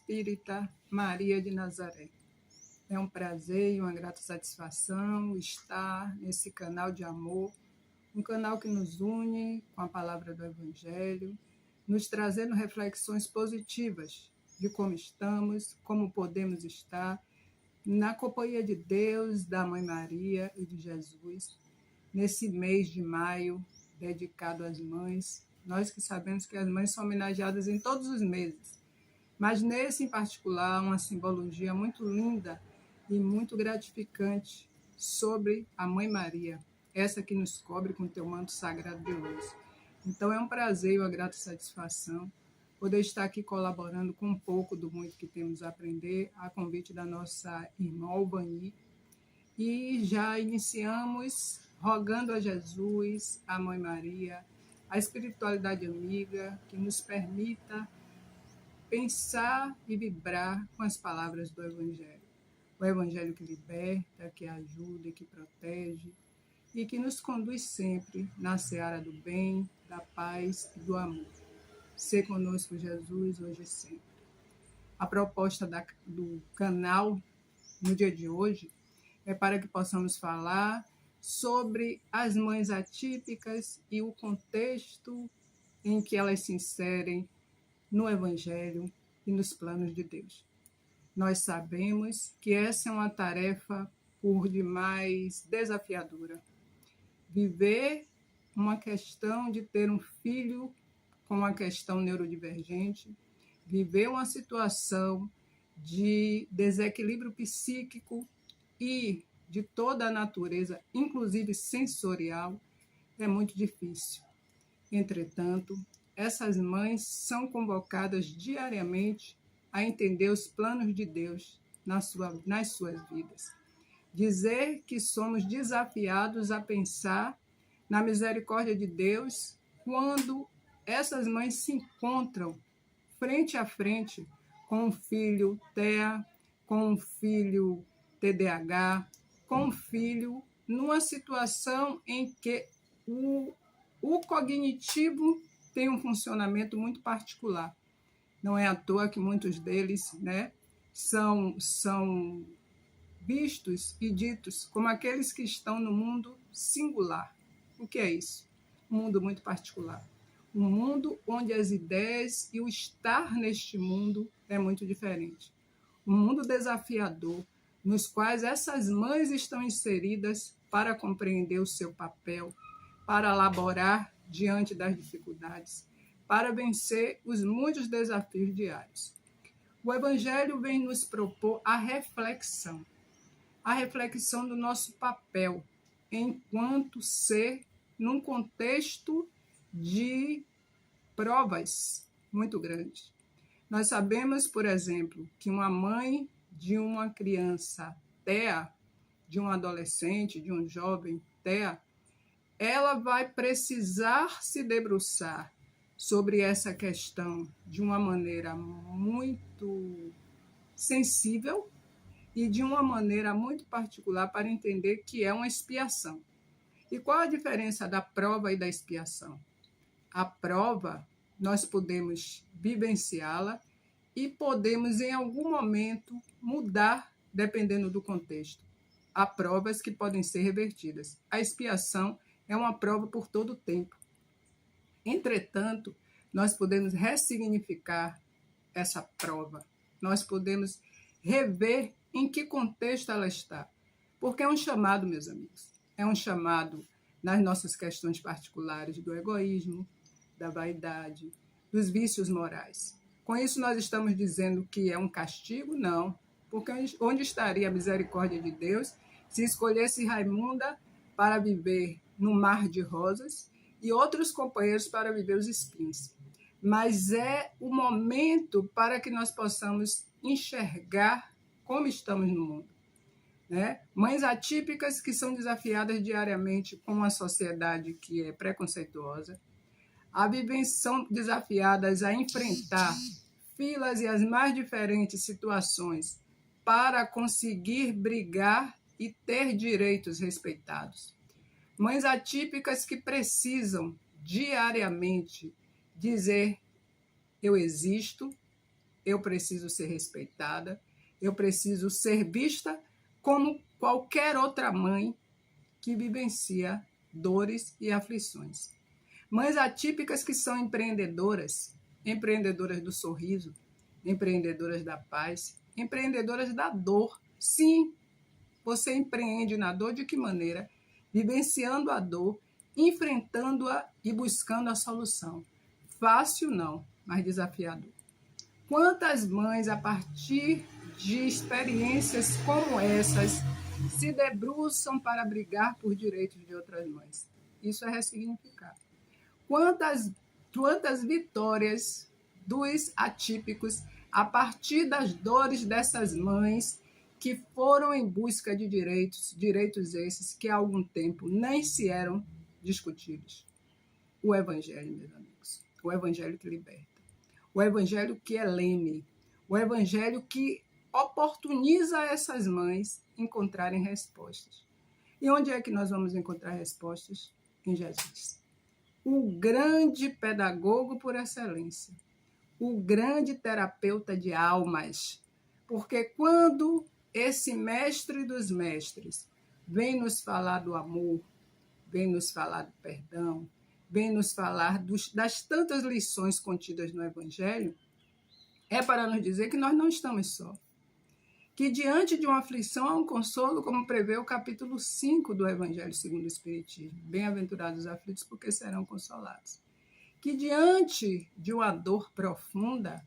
Espírita Maria de Nazaré. É um prazer e uma grata satisfação estar nesse canal de amor, um canal que nos une com a palavra do Evangelho, nos trazendo reflexões positivas de como estamos, como podemos estar, na companhia de Deus, da Mãe Maria e de Jesus, nesse mês de maio, dedicado às mães. Nós que sabemos que as mães são homenageadas em todos os meses, mas nesse em particular, uma simbologia muito linda e muito gratificante sobre a Mãe Maria, essa que nos cobre com teu manto sagrado de luz. Então é um prazer e uma grata satisfação poder estar aqui colaborando com um pouco do muito que temos a aprender, a convite da nossa irmã Albani. E já iniciamos rogando a Jesus, a Mãe Maria, a espiritualidade amiga, que nos permita pensar e vibrar com as palavras do Evangelho. O Evangelho que liberta, que ajuda e que protege, e que nos conduz sempre na seara do bem, da paz e do amor. Sê conosco, Jesus, hoje e sempre. A proposta do canal no dia de hoje é para que possamos falar sobre as mães atípicas e o contexto em que elas se inserem no Evangelho e nos planos de Deus. Nós sabemos que essa é uma tarefa por demais desafiadora. Viver uma questão de ter um filho com uma questão neurodivergente, viver uma situação de desequilíbrio psíquico e de toda a natureza, inclusive sensorial, é muito difícil. Entretanto, essas mães são convocadas diariamente a entender os planos de Deus nas suas vidas. Dizer que somos desafiados a pensar na misericórdia de Deus quando essas mães se encontram frente a frente com um filho TEA, com um filho TDAH, com um filho numa situação em que o cognitivo tem um funcionamento muito particular. Não é à toa que muitos deles, são vistos e ditos como aqueles que estão no mundo singular. O que é isso? Um mundo muito particular. Um mundo onde as ideias e o estar neste mundo é muito diferente. Um mundo desafiador, nos quais essas mães estão inseridas para compreender o seu papel, para elaborar diante das dificuldades, para vencer os muitos desafios diários. O Evangelho vem nos propor a reflexão do nosso papel enquanto ser num contexto de provas muito grandes. Nós sabemos, por exemplo, que uma mãe de uma criança TEA, de um adolescente, de um jovem TEA, ela vai precisar se debruçar sobre essa questão de uma maneira muito sensível e de uma maneira muito particular para entender que é uma expiação. E qual a diferença da prova e da expiação? A prova, nós podemos vivenciá-la e podemos, em algum momento, mudar, dependendo do contexto. Há provas que podem ser revertidas. A expiação é uma prova por todo o tempo. Entretanto, nós podemos ressignificar essa prova. Nós podemos rever em que contexto ela está. Porque é um chamado, meus amigos. É um chamado nas nossas questões particulares do egoísmo, da vaidade, dos vícios morais. Com isso, nós estamos dizendo que é um castigo? Não. Porque onde estaria a misericórdia de Deus se escolhesse Raimunda para viver no mar de rosas e outros companheiros para viver os espinhos? Mas é o momento para que nós possamos enxergar como estamos no mundo. Mães atípicas que são desafiadas diariamente com uma sociedade que é preconceituosa, são desafiadas a enfrentar filas e as mais diferentes situações para conseguir brigar e ter direitos respeitados. Mães atípicas que precisam diariamente dizer: eu existo, eu preciso ser respeitada, eu preciso ser vista como qualquer outra mãe que vivencia dores e aflições. Mães atípicas que são empreendedoras, empreendedoras do sorriso, empreendedoras da paz, empreendedoras da dor. Sim, você empreende na dor de que maneira? Vivenciando a dor, enfrentando-a e buscando a solução. Fácil não, mas desafiador. Quantas mães, a partir de experiências como essas, se debruçam para brigar por direitos de outras mães? Isso é ressignificar. Quantas vitórias dos atípicos, a partir das dores dessas mães que foram em busca de direitos esses que há algum tempo nem se eram discutidos. O Evangelho, meus amigos, o Evangelho que liberta, o Evangelho que é leme, o Evangelho que oportuniza essas mães encontrarem respostas. E onde é que nós vamos encontrar respostas? Em Jesus. O grande pedagogo por excelência, o grande terapeuta de almas, porque quando esse mestre dos mestres vem nos falar do amor, vem nos falar do perdão, vem nos falar das tantas lições contidas no Evangelho, é para nos dizer que nós não estamos só. Que diante de uma aflição há um consolo, como prevê o capítulo 5 do Evangelho segundo o Espiritismo. Bem-aventurados os aflitos, porque serão consolados. Que diante de uma dor profunda,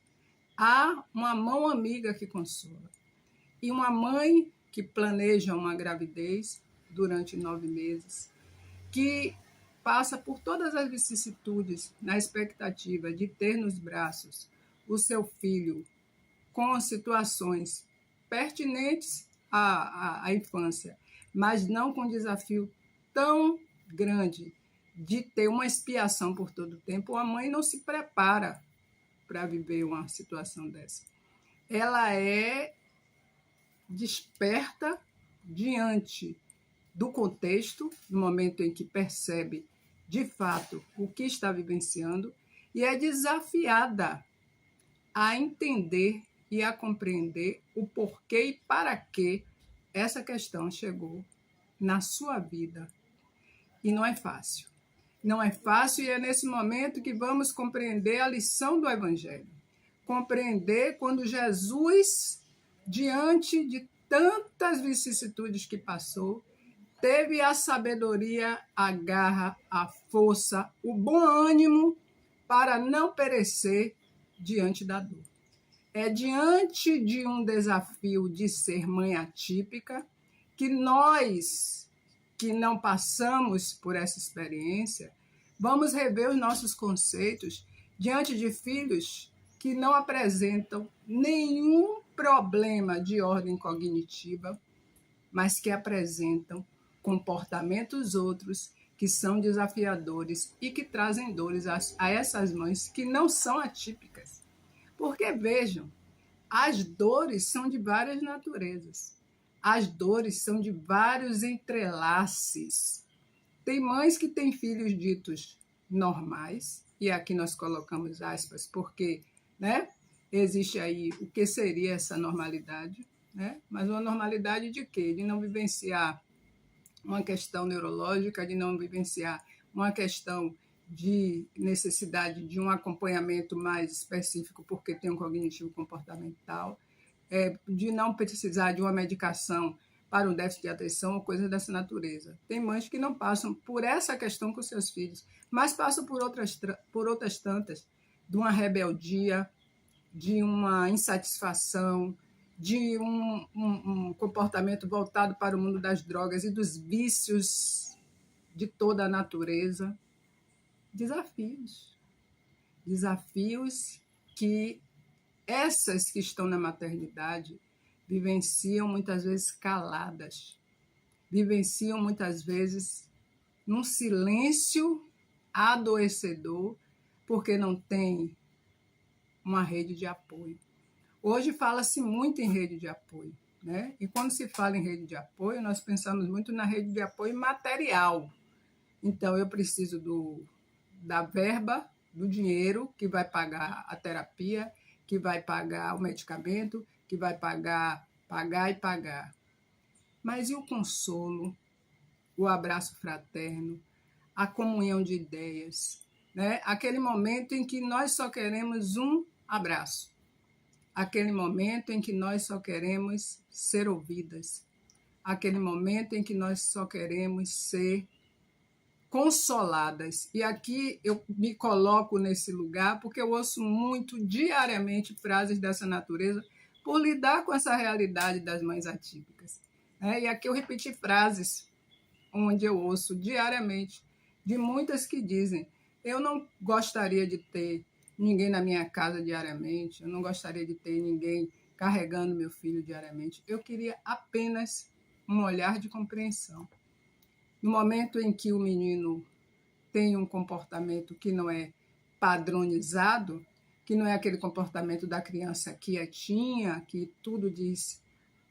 há uma mão amiga que consola. E uma mãe que planeja uma gravidez durante 9 meses, que passa por todas as vicissitudes na expectativa de ter nos braços o seu filho com situações pertinentes à infância, mas não com um desafio tão grande de ter uma expiação por todo o tempo, a mãe não se prepara para viver uma situação dessa. Ela é desperta diante do contexto, no momento em que percebe, de fato, o que está vivenciando, e é desafiada a entender e a compreender o porquê e para que essa questão chegou na sua vida. E não é fácil. Não é fácil, e é nesse momento que vamos compreender a lição do Evangelho. Compreender quando Jesus, diante de tantas vicissitudes que passou, teve a sabedoria, a garra, a força, o bom ânimo para não perecer diante da dor. É diante de um desafio de ser mãe atípica que nós, que não passamos por essa experiência, vamos rever os nossos conceitos diante de filhos que não apresentam nenhum problema de ordem cognitiva, mas que apresentam comportamentos outros que são desafiadores e que trazem dores a essas mães que não são atípicas. Porque, vejam, as dores são de várias naturezas. As dores são de vários entrelaces. Tem mães que têm filhos ditos normais, e aqui nós colocamos aspas, porque, né, existe aí o que seria essa normalidade, né? Mas uma normalidade de quê? De não vivenciar uma questão neurológica, de não vivenciar uma questão de necessidade de um acompanhamento mais específico porque tem um cognitivo comportamental, de não precisar de uma medicação para um déficit de atenção ou coisas dessa natureza. Tem mães que não passam por essa questão com seus filhos, mas passam por outras tantas, de uma rebeldia, de uma insatisfação, de um comportamento voltado para o mundo das drogas e dos vícios de toda a natureza. Desafios. Desafios que essas que estão na maternidade vivenciam muitas vezes caladas, vivenciam muitas vezes num silêncio adoecedor, porque não tem uma rede de apoio. Hoje fala-se muito em rede de apoio, né? E quando se fala em rede de apoio, nós pensamos muito na rede de apoio material. Então, eu preciso da verba, do dinheiro que vai pagar a terapia, que vai pagar o medicamento, que vai pagar e pagar. Mas e o consolo, o abraço fraterno, a comunhão de ideias, né? Aquele momento em que nós só queremos um abraço, aquele momento em que nós só queremos ser ouvidas, aquele momento em que nós só queremos ser consoladas. E aqui eu me coloco nesse lugar porque eu ouço muito diariamente frases dessa natureza por lidar com essa realidade das mães atípicas. E aqui eu repeti frases onde eu ouço diariamente de muitas que dizem: eu não gostaria de ter ninguém na minha casa diariamente, eu não gostaria de ter ninguém carregando meu filho diariamente, eu queria apenas um olhar de compreensão. No momento em que o menino tem um comportamento que não é padronizado, que não é aquele comportamento da criança quietinha, que tudo diz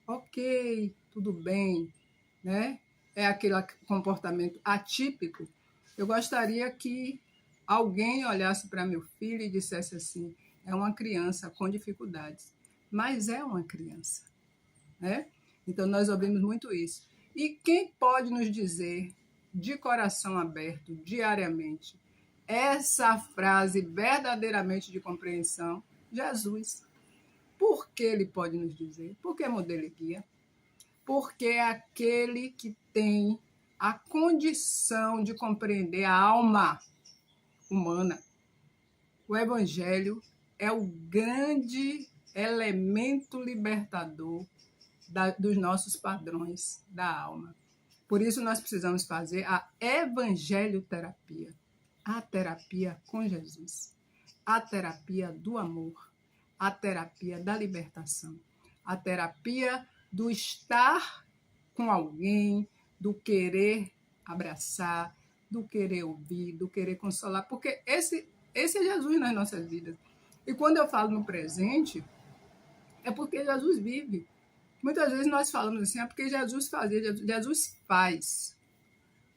ok, tudo bem, né? É aquele comportamento atípico. Eu gostaria que alguém olhasse para meu filho e dissesse assim: é uma criança com dificuldades, mas é uma criança, né? Então nós ouvimos muito isso. E quem pode nos dizer de coração aberto diariamente essa frase verdadeiramente de compreensão? Jesus. Por que ele pode nos dizer? Porque é modelo e guia. Porque é aquele que tem a condição de compreender a alma humana. O Evangelho é o grande elemento libertador dos nossos padrões da alma. Por isso nós precisamos fazer a evangelioterapia, a terapia com Jesus, a terapia do amor, a terapia da libertação, a terapia do estar com alguém, do querer abraçar, do querer ouvir, do querer consolar, porque esse é Jesus nas nossas vidas. E quando eu falo no presente, é porque Jesus vive. Muitas vezes nós falamos assim, é porque Jesus fazia, Jesus faz.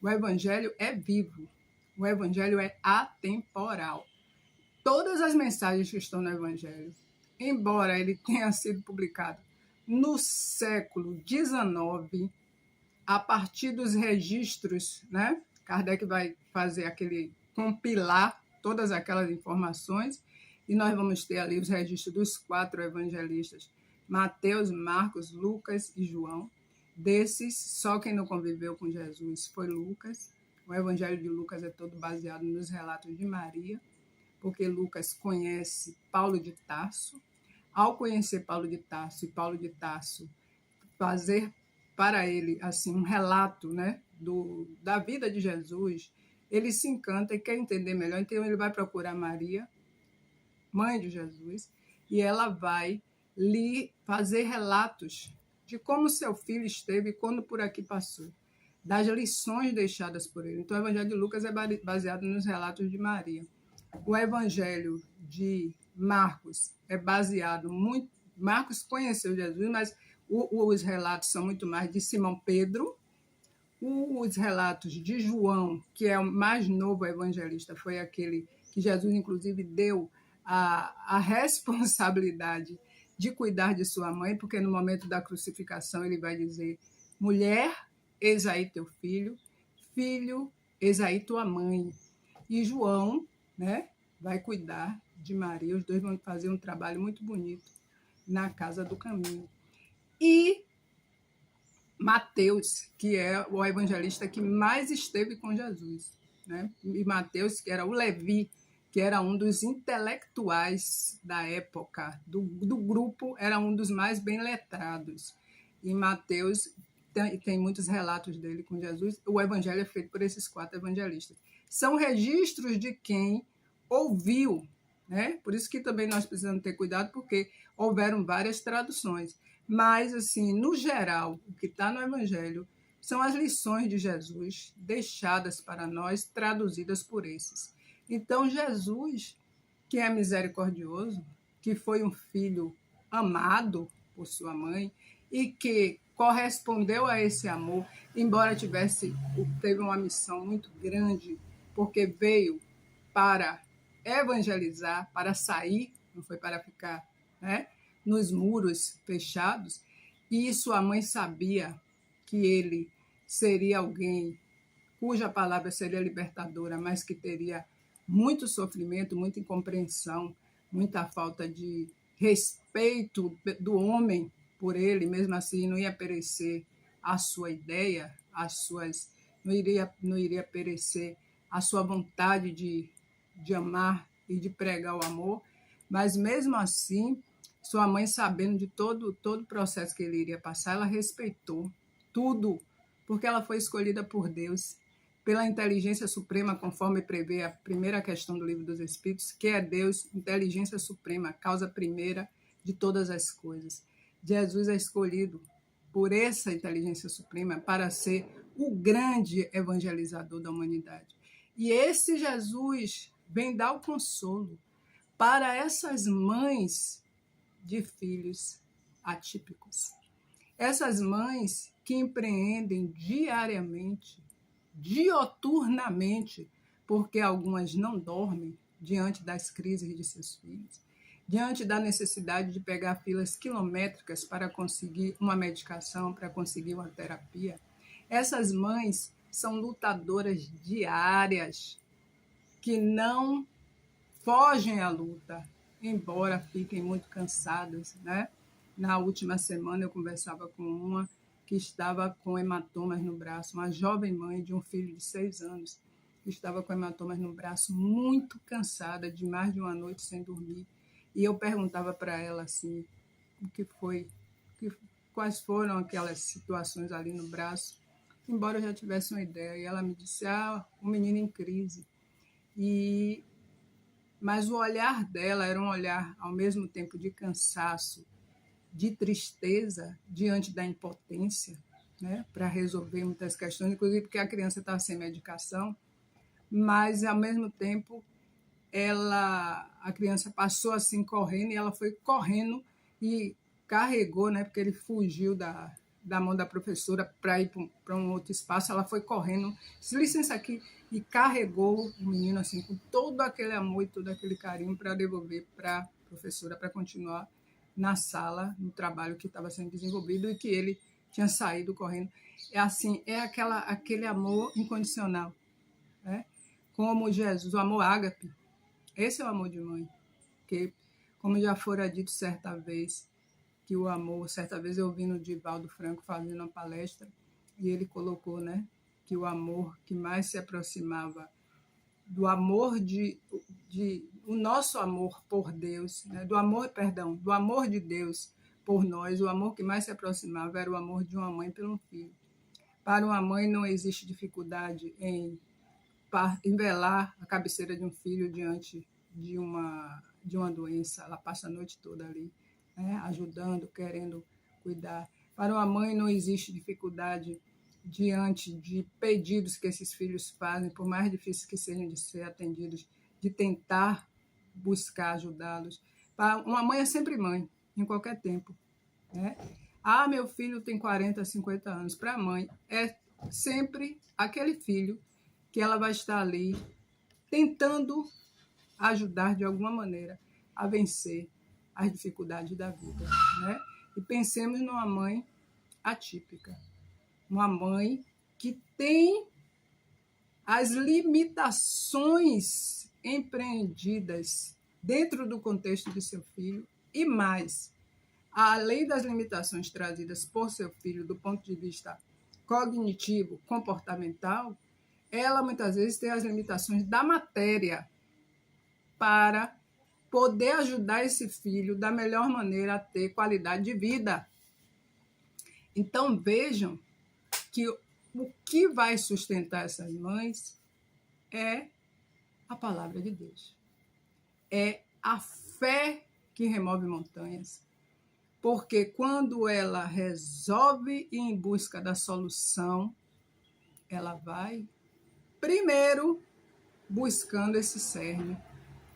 O Evangelho é vivo, o Evangelho é atemporal. Todas as mensagens que estão no Evangelho, embora ele tenha sido publicado no século XIX, a partir dos registros, né? Kardec vai fazer compilar todas aquelas informações, e nós vamos ter ali os registros dos 4 evangelistas, Mateus, Marcos, Lucas e João. Desses, só quem não conviveu com Jesus foi Lucas. O Evangelho de Lucas é todo baseado nos relatos de Maria, porque Lucas conhece Paulo de Tarso. Ao conhecer Paulo de Tarso e Paulo de Tarso fazer para ele assim um relato, né, da vida de Jesus, ele se encanta e quer entender melhor. Então ele vai procurar Maria, mãe de Jesus, e ela vai lhe fazer relatos de como seu filho esteve quando por aqui passou, das lições deixadas por ele. Então o Evangelho de Lucas é baseado nos relatos de Maria. O Evangelho de Marcos é baseado muito... Marcos conheceu Jesus, mas os relatos são muito mais de Simão Pedro. Os relatos de João, que é o mais novo evangelista, foi aquele que Jesus, inclusive, deu a responsabilidade de cuidar de sua mãe, porque no momento da crucificação ele vai dizer: mulher, eis aí teu filho, filho, eis aí tua mãe. E João, né, vai cuidar de Maria, os dois vão fazer um trabalho muito bonito na Casa do Caminho. E Mateus, que é o evangelista que mais esteve com Jesus, né? E Mateus, que era o Levi, que era um dos intelectuais da época, do grupo, era um dos mais bem letrados. E Mateus tem muitos relatos dele com Jesus. O evangelho é feito por esses 4 evangelistas. São registros de quem ouviu, né? Por isso que também nós precisamos ter cuidado, porque houveram várias traduções. Mas, assim, no geral, o que está no Evangelho são as lições de Jesus deixadas para nós, traduzidas por esses. Então, Jesus, que é misericordioso, que foi um filho amado por sua mãe e que correspondeu a esse amor, embora teve uma missão muito grande, porque veio para evangelizar, para sair, não foi para ficar né, nos muros fechados, e sua mãe sabia que ele seria alguém cuja palavra seria libertadora, mas que teria muito sofrimento, muita incompreensão, muita falta de respeito do homem por ele, mesmo assim não ia perecer a sua ideia, não iria perecer a sua vontade de amar e de pregar o amor, mas mesmo assim, sua mãe, sabendo de todo o processo que ele iria passar, ela respeitou tudo, porque ela foi escolhida por Deus, pela inteligência suprema, conforme prevê a primeira questão do Livro dos Espíritos, que é Deus, inteligência suprema, causa primeira de todas as coisas. Jesus é escolhido por essa inteligência suprema para ser o grande evangelizador da humanidade. E esse Jesus vem dar o consolo para essas mães de filhos atípicos. Essas mães que empreendem diariamente, dioturnamente, porque algumas não dormem diante das crises de seus filhos, diante da necessidade de pegar filas quilométricas para conseguir uma medicação, para conseguir uma terapia. Essas mães são lutadoras diárias que não fogem à luta, embora fiquem muito cansadas, né? Na última semana eu conversava com uma que estava com hematomas no braço, uma jovem mãe de um filho de 6 anos, que estava com hematomas no braço, muito cansada, de mais de uma noite sem dormir. E eu perguntava para ela assim, o que foi, quais foram aquelas situações ali no braço, embora eu já tivesse uma ideia. E ela me disse, um menino em crise. Mas o olhar dela era um olhar, ao mesmo tempo, de cansaço, de tristeza diante da impotência, né, para resolver muitas questões, inclusive porque a criança está sem medicação, mas, ao mesmo tempo, a criança passou assim correndo e ela foi correndo e carregou, né, porque ele fugiu da mão da professora para ir para um outro espaço, ela foi correndo, disse, licença aqui, e carregou o menino assim com todo aquele amor e todo aquele carinho para devolver para a professora, para continuar na sala, no trabalho que estava sendo desenvolvido e que ele tinha saído correndo. É assim, é aquele amor incondicional, né? Como Jesus, o amor ágape. Esse é o amor de mãe, que, como já fora dito certa vez, que o amor, certa vez eu ouvi no Divaldo Franco fazendo uma palestra, e ele colocou, né, que o amor que mais se aproximava do amor o nosso amor por Deus, né, do amor de Deus por nós, o amor que mais se aproximava era o amor de uma mãe pelo filho. Para uma mãe não existe dificuldade em velar a cabeceira de um filho diante de uma doença, ela passa a noite toda ali, né, ajudando, querendo cuidar. Para uma mãe não existe dificuldade diante de pedidos que esses filhos fazem, por mais difíceis que sejam de ser atendidos, de tentar buscar ajudá-los. Uma mãe é sempre mãe, em qualquer tempo, né? Meu filho tem 40, 50 anos. Para a mãe, é sempre aquele filho que ela vai estar ali tentando ajudar de alguma maneira a vencer as dificuldades da vida, né? E pensemos numa mãe atípica, uma mãe que tem as limitações empreendidas dentro do contexto de seu filho e mais, além das limitações trazidas por seu filho do ponto de vista cognitivo, comportamental, ela muitas vezes tem as limitações da matéria para poder ajudar esse filho da melhor maneira a ter qualidade de vida. Então, vejam que o que vai sustentar essas mães é a palavra de Deus. É a fé que remove montanhas. Porque quando ela resolve ir em busca da solução, ela vai primeiro buscando esse cerne.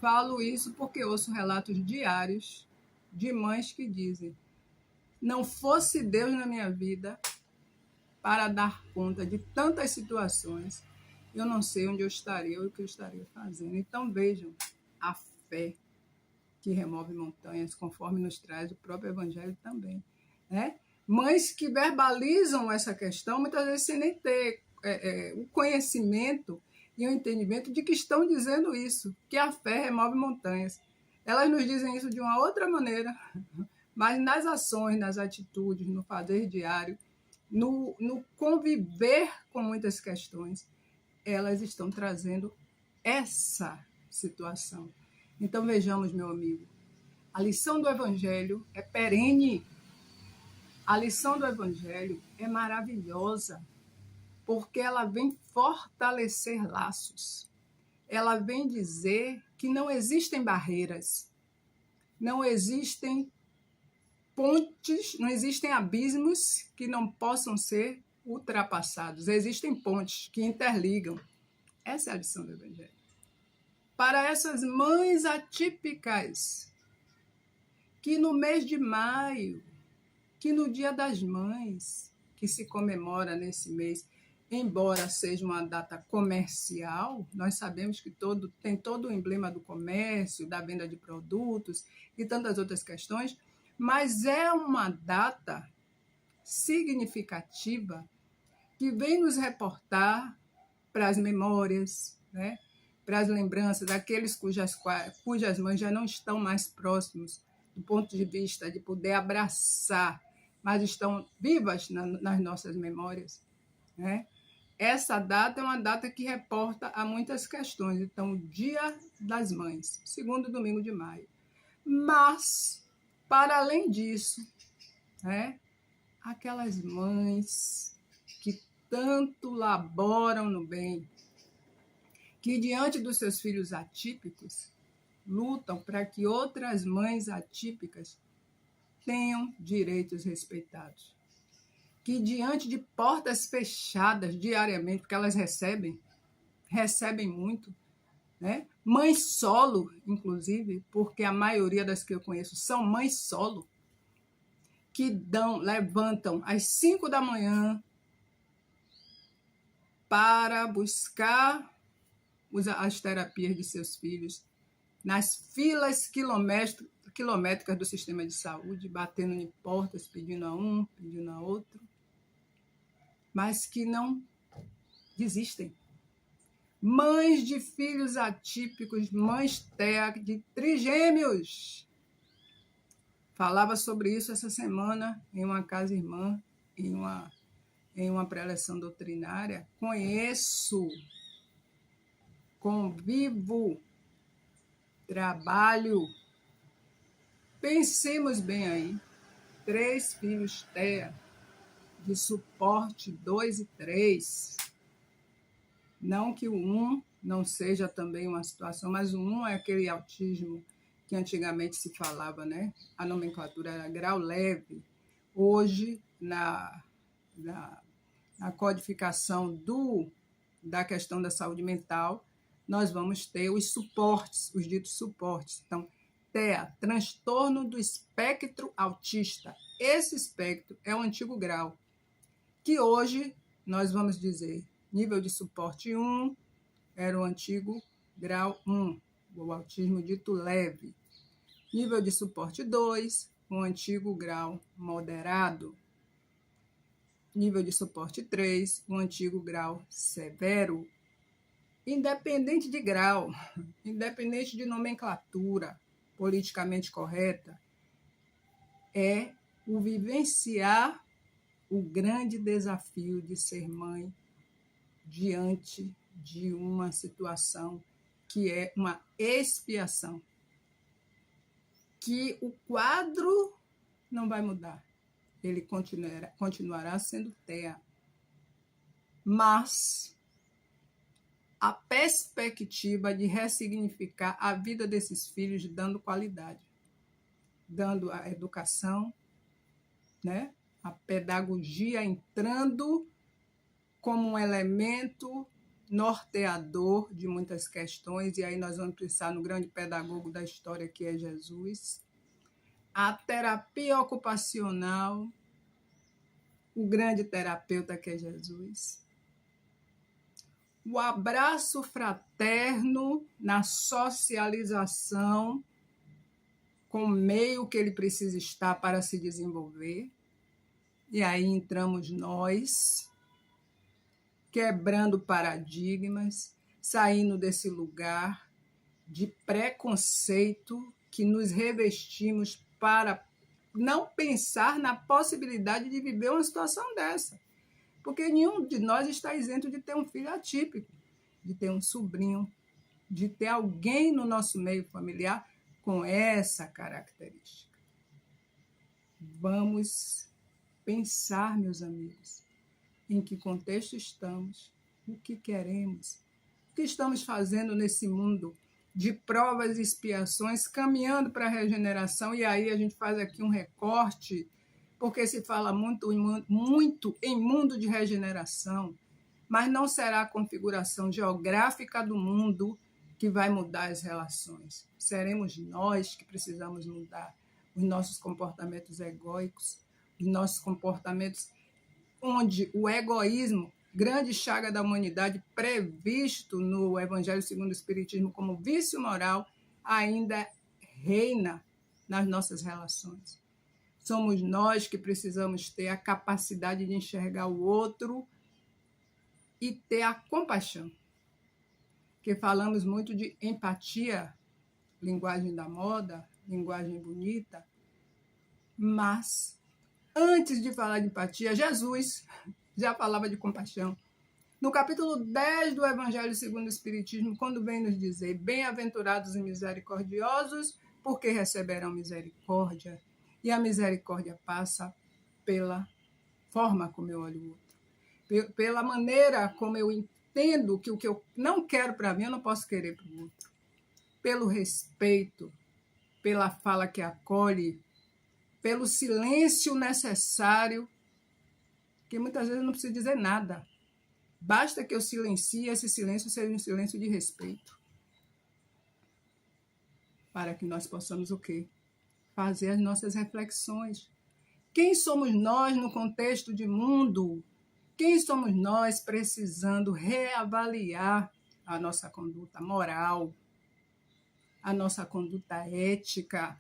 Falo isso porque ouço relatos diários de mães que dizem: não fosse Deus na minha vida para dar conta de tantas situações, eu não sei onde eu estaria ou o que eu estaria fazendo. Então vejam, a fé que remove montanhas, conforme nos traz o próprio Evangelho também, né? Mães que verbalizam essa questão, muitas vezes sem nem ter o conhecimento e o entendimento de que estão dizendo isso, que a fé remove montanhas. Elas nos dizem isso de uma outra maneira, mas nas ações, nas atitudes, no fazer diário, no conviver com muitas questões, elas estão trazendo essa situação. Então, vejamos, meu amigo, a lição do Evangelho é perene. A lição do Evangelho é maravilhosa, porque ela vem fortalecer laços. Ela vem dizer que não existem barreiras, não existem pontes, não existem abismos que não possam ser ultrapassados. Existem pontes que interligam. Essa é a lição do Evangelho. Para essas mães atípicas, que no mês de maio, que no Dia das Mães, que se comemora nesse mês, embora seja uma data comercial, nós sabemos que tem todo o emblema do comércio, da venda de produtos e tantas outras questões, mas é uma data significativa que vem nos reportar para as memórias, né? Para as lembranças daqueles cujas mães já não estão mais próximos do ponto de vista de poder abraçar, mas estão vivas nas nossas memórias, né? Essa data é uma data que reporta a muitas questões. Então, o Dia das Mães, segundo domingo de maio. Mas, para além disso, né, aquelas mães que tanto laboram no bem, que diante dos seus filhos atípicos, lutam para que outras mães atípicas tenham direitos respeitados. Que diante de portas fechadas diariamente, porque elas recebem muito, né? Mães solo, inclusive, porque a maioria das que eu conheço são mães solo, que levantam às 5 da manhã para buscar as terapias de seus filhos nas filas quilométricas do sistema de saúde, batendo em portas, pedindo a um, pedindo a outro, mas que não desistem. Mães de filhos atípicos, mães TEA de trigêmeos. Falava sobre isso essa semana em uma casa irmã, em uma preleção doutrinária. Conheço, convivo, trabalho. Pensemos bem aí. 3 filhos TEA, de suporte 2 e 3. Não que o 1 não seja também uma situação, mas o 1 é aquele autismo que antigamente se falava, né? A nomenclatura era grau leve. Hoje, na codificação da questão da saúde mental, nós vamos ter os suportes, os ditos suportes. Então, TEA, transtorno do espectro autista. Esse espectro é o antigo grau, que hoje nós vamos dizer nível de suporte 1, era o antigo grau 1, o autismo dito leve. Nível de suporte 2, o antigo grau moderado. Nível de suporte 3, o antigo grau severo. Independente de grau, independente de nomenclatura politicamente correta, é o vivenciar o grande desafio de ser mãe diante de uma situação que é uma expiação, que o quadro não vai mudar, ele continuará sendo TEA, mas a perspectiva de ressignificar a vida desses filhos dando qualidade, dando a educação, né? A pedagogia entrando como um elemento norteador de muitas questões, e aí nós vamos pensar no grande pedagogo da história, que é Jesus. A terapia ocupacional, o grande terapeuta, que é Jesus. O abraço fraterno na socialização com o meio que ele precisa estar para se desenvolver. E aí entramos nós, quebrando paradigmas, saindo desse lugar de preconceito que nos revestimos para não pensar na possibilidade de viver uma situação dessa. Porque nenhum de nós está isento de ter um filho atípico, de ter um sobrinho, de ter alguém no nosso meio familiar com essa característica. Vamos pensar, meus amigos, em que contexto estamos, o que queremos, o que estamos fazendo nesse mundo de provas e expiações, caminhando para a regeneração. E aí a gente faz aqui um recorte, porque se fala muito em mundo de regeneração, mas não será a configuração geográfica do mundo que vai mudar as relações. Seremos nós que precisamos mudar os nossos comportamentos egóicos, os nossos comportamentos onde o egoísmo, grande chaga da humanidade, previsto no Evangelho segundo o Espiritismo como vício moral, ainda reina nas nossas relações. Somos nós que precisamos ter a capacidade de enxergar o outro e ter a compaixão. Porque falamos muito de empatia, linguagem da moda, linguagem bonita, mas antes de falar de empatia, Jesus já falava de compaixão. No capítulo 10 do Evangelho segundo o Espiritismo, quando vem nos dizer: bem-aventurados e misericordiosos, porque receberão misericórdia. E a misericórdia passa pela forma como eu olho o outro, pela maneira como eu entendo que o que eu não quero para mim, eu não posso querer para o outro. Pelo respeito, pela fala que acolhe, pelo silêncio necessário, que muitas vezes eu não preciso dizer nada. Basta que eu silencie, esse silêncio seja um silêncio de respeito. Para que nós possamos o quê? Fazer as nossas reflexões. Quem somos nós no contexto de mundo? Quem somos nós precisando reavaliar a nossa conduta moral, a nossa conduta ética?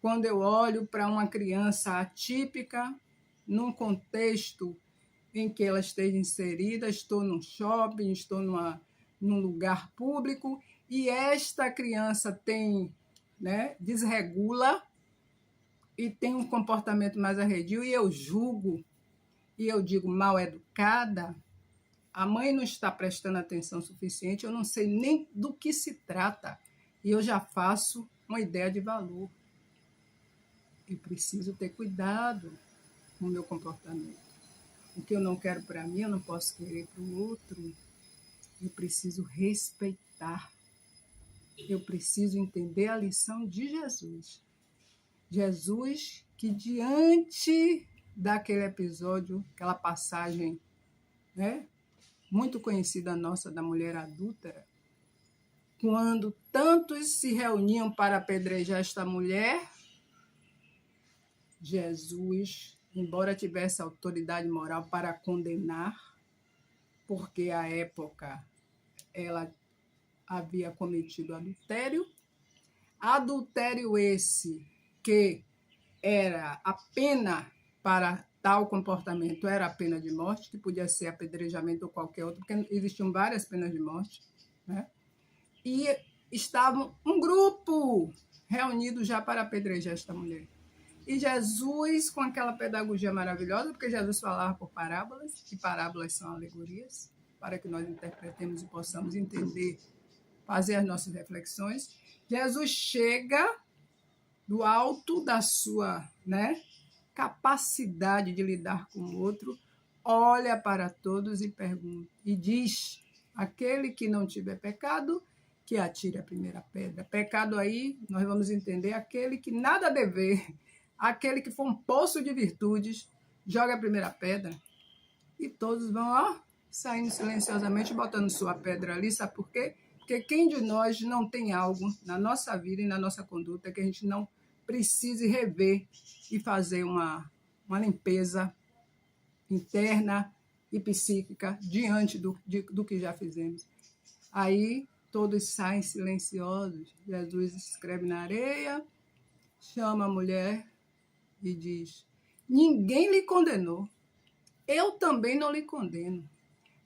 Quando eu olho para uma criança atípica, num contexto em que ela esteja inserida, estou num shopping, estou num lugar público, e esta criança tem, desregula e tem um comportamento mais arredio, e eu julgo, e eu digo mal educada, a mãe não está prestando atenção suficiente, eu não sei nem do que se trata, e eu já faço uma ideia de valor. Eu preciso ter cuidado com o meu comportamento. O que eu não quero para mim, eu não posso querer para o outro. Eu preciso respeitar. Eu preciso entender a lição de Jesus. Jesus que diante daquele episódio, aquela passagem, muito conhecida nossa da mulher adúltera, quando tantos se reuniam para apedrejar esta mulher, Jesus, embora tivesse autoridade moral para condenar, porque à época ela havia cometido adultério esse que era a pena para tal comportamento, era a pena de morte, que podia ser apedrejamento ou qualquer outro, porque existiam várias penas de morte, E estava um grupo reunido já para apedrejar esta mulher. E Jesus, com aquela pedagogia maravilhosa, porque Jesus falava por parábolas, e parábolas são alegorias, para que nós interpretemos e possamos entender, fazer as nossas reflexões. Jesus chega do alto da sua capacidade de lidar com o outro, olha para todos e pergunta, e diz: aquele que não tiver pecado, que atire a primeira pedra. Pecado aí, nós vamos entender aquele que nada dever, aquele que for um poço de virtudes, joga a primeira pedra. E todos vão saindo silenciosamente, botando sua pedra ali. Sabe por quê? Porque quem de nós não tem algo na nossa vida e na nossa conduta que a gente não precise rever e fazer uma limpeza interna e psíquica diante do que já fizemos. Aí todos saem silenciosos. Jesus escreve na areia, chama a mulher e diz: ninguém lhe condenou, eu também não lhe condeno.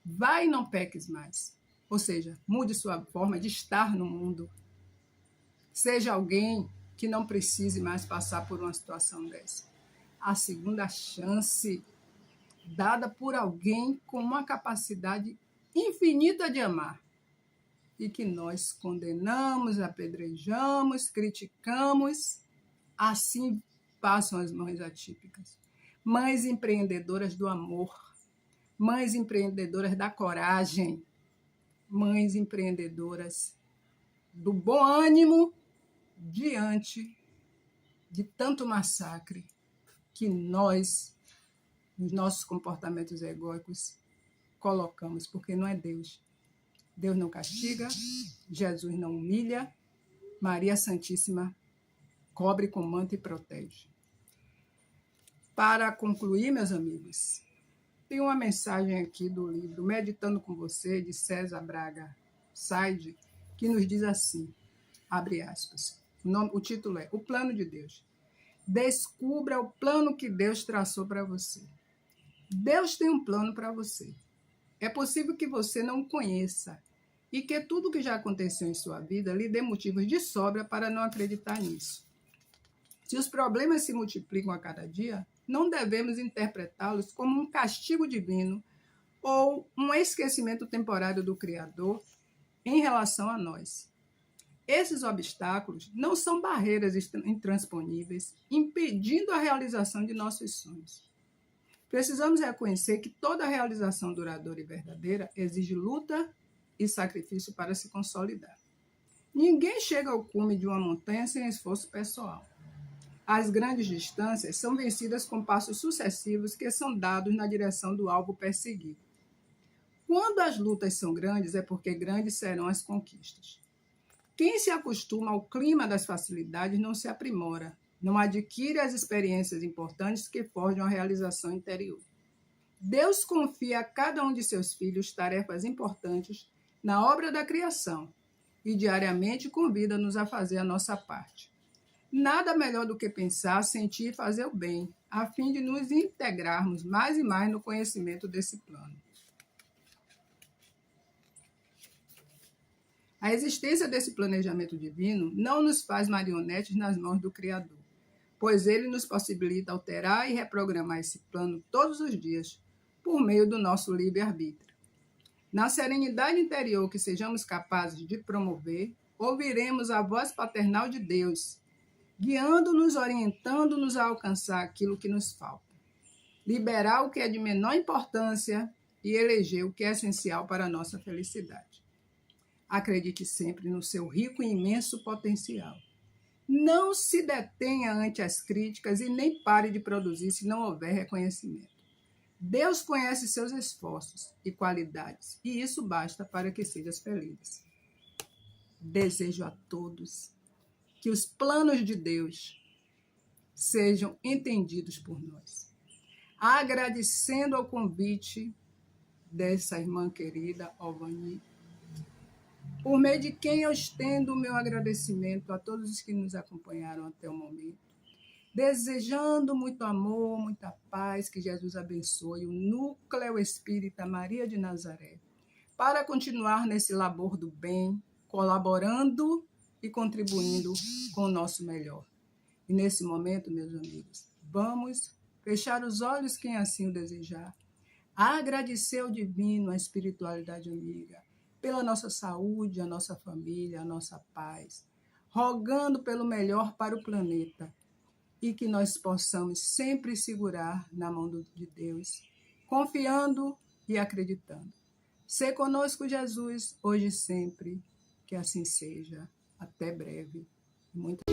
Vai e não peques mais. Ou seja, mude sua forma de estar no mundo. Seja alguém que não precise mais passar por uma situação dessa. A segunda chance dada por alguém com uma capacidade infinita de amar e que nós condenamos, apedrejamos, criticamos. Assim passam as mães atípicas. Mães empreendedoras do amor, mães empreendedoras da coragem, mães empreendedoras do bom ânimo diante de tanto massacre que nós, nos nossos comportamentos egóicos, colocamos, porque não é Deus. Deus não castiga, Jesus não humilha, Maria Santíssima cobre com manto e protege. Para concluir, meus amigos, tem uma mensagem aqui do livro Meditando com Você, de César Braga Said, que nos diz assim, abre aspas, o título é O Plano de Deus. Descubra o plano que Deus traçou para você. Deus tem um plano para você. É possível que você não o conheça e que tudo que já aconteceu em sua vida lhe dê motivos de sobra para não acreditar nisso. Se os problemas se multiplicam a cada dia, não devemos interpretá-los como um castigo divino ou um esquecimento temporário do Criador em relação a nós. Esses obstáculos não são barreiras intransponíveis, impedindo a realização de nossos sonhos. Precisamos reconhecer que toda realização duradoura e verdadeira exige luta e sacrifício para se consolidar. Ninguém chega ao cume de uma montanha sem esforço pessoal. As grandes distâncias são vencidas com passos sucessivos que são dados na direção do alvo perseguido. Quando as lutas são grandes, é porque grandes serão as conquistas. Quem se acostuma ao clima das facilidades não se aprimora, não adquire as experiências importantes que forjam a realização interior. Deus confia a cada um de seus filhos tarefas importantes na obra da criação e diariamente convida-nos a fazer a nossa parte. Nada melhor do que pensar, sentir e fazer o bem, a fim de nos integrarmos mais e mais no conhecimento desse plano. A existência desse planejamento divino não nos faz marionetes nas mãos do Criador, pois ele nos possibilita alterar e reprogramar esse plano todos os dias, por meio do nosso livre-arbítrio. Na serenidade interior que sejamos capazes de promover, ouviremos a voz paternal de Deus, guiando-nos, orientando-nos a alcançar aquilo que nos falta, liberar o que é de menor importância e eleger o que é essencial para a nossa felicidade. Acredite sempre no seu rico e imenso potencial. Não se detenha ante as críticas e nem pare de produzir se não houver reconhecimento. Deus conhece seus esforços e qualidades, e isso basta para que sejas feliz. Desejo a todos que os planos de Deus sejam entendidos por nós. Agradecendo ao convite dessa irmã querida, Alvani, por meio de quem eu estendo o meu agradecimento a todos os que nos acompanharam até o momento, desejando muito amor, muita paz, que Jesus abençoe o Núcleo Espírita Maria de Nazaré, para continuar nesse labor do bem, colaborando e contribuindo com o nosso melhor. E nesse momento, meus amigos, vamos fechar os olhos quem assim o desejar, agradecer ao divino, à espiritualidade amiga, pela nossa saúde, a nossa família, a nossa paz, rogando pelo melhor para o planeta e que nós possamos sempre segurar na mão de Deus, confiando e acreditando. Sê conosco, Jesus, hoje e sempre, que assim seja. Até breve. Muito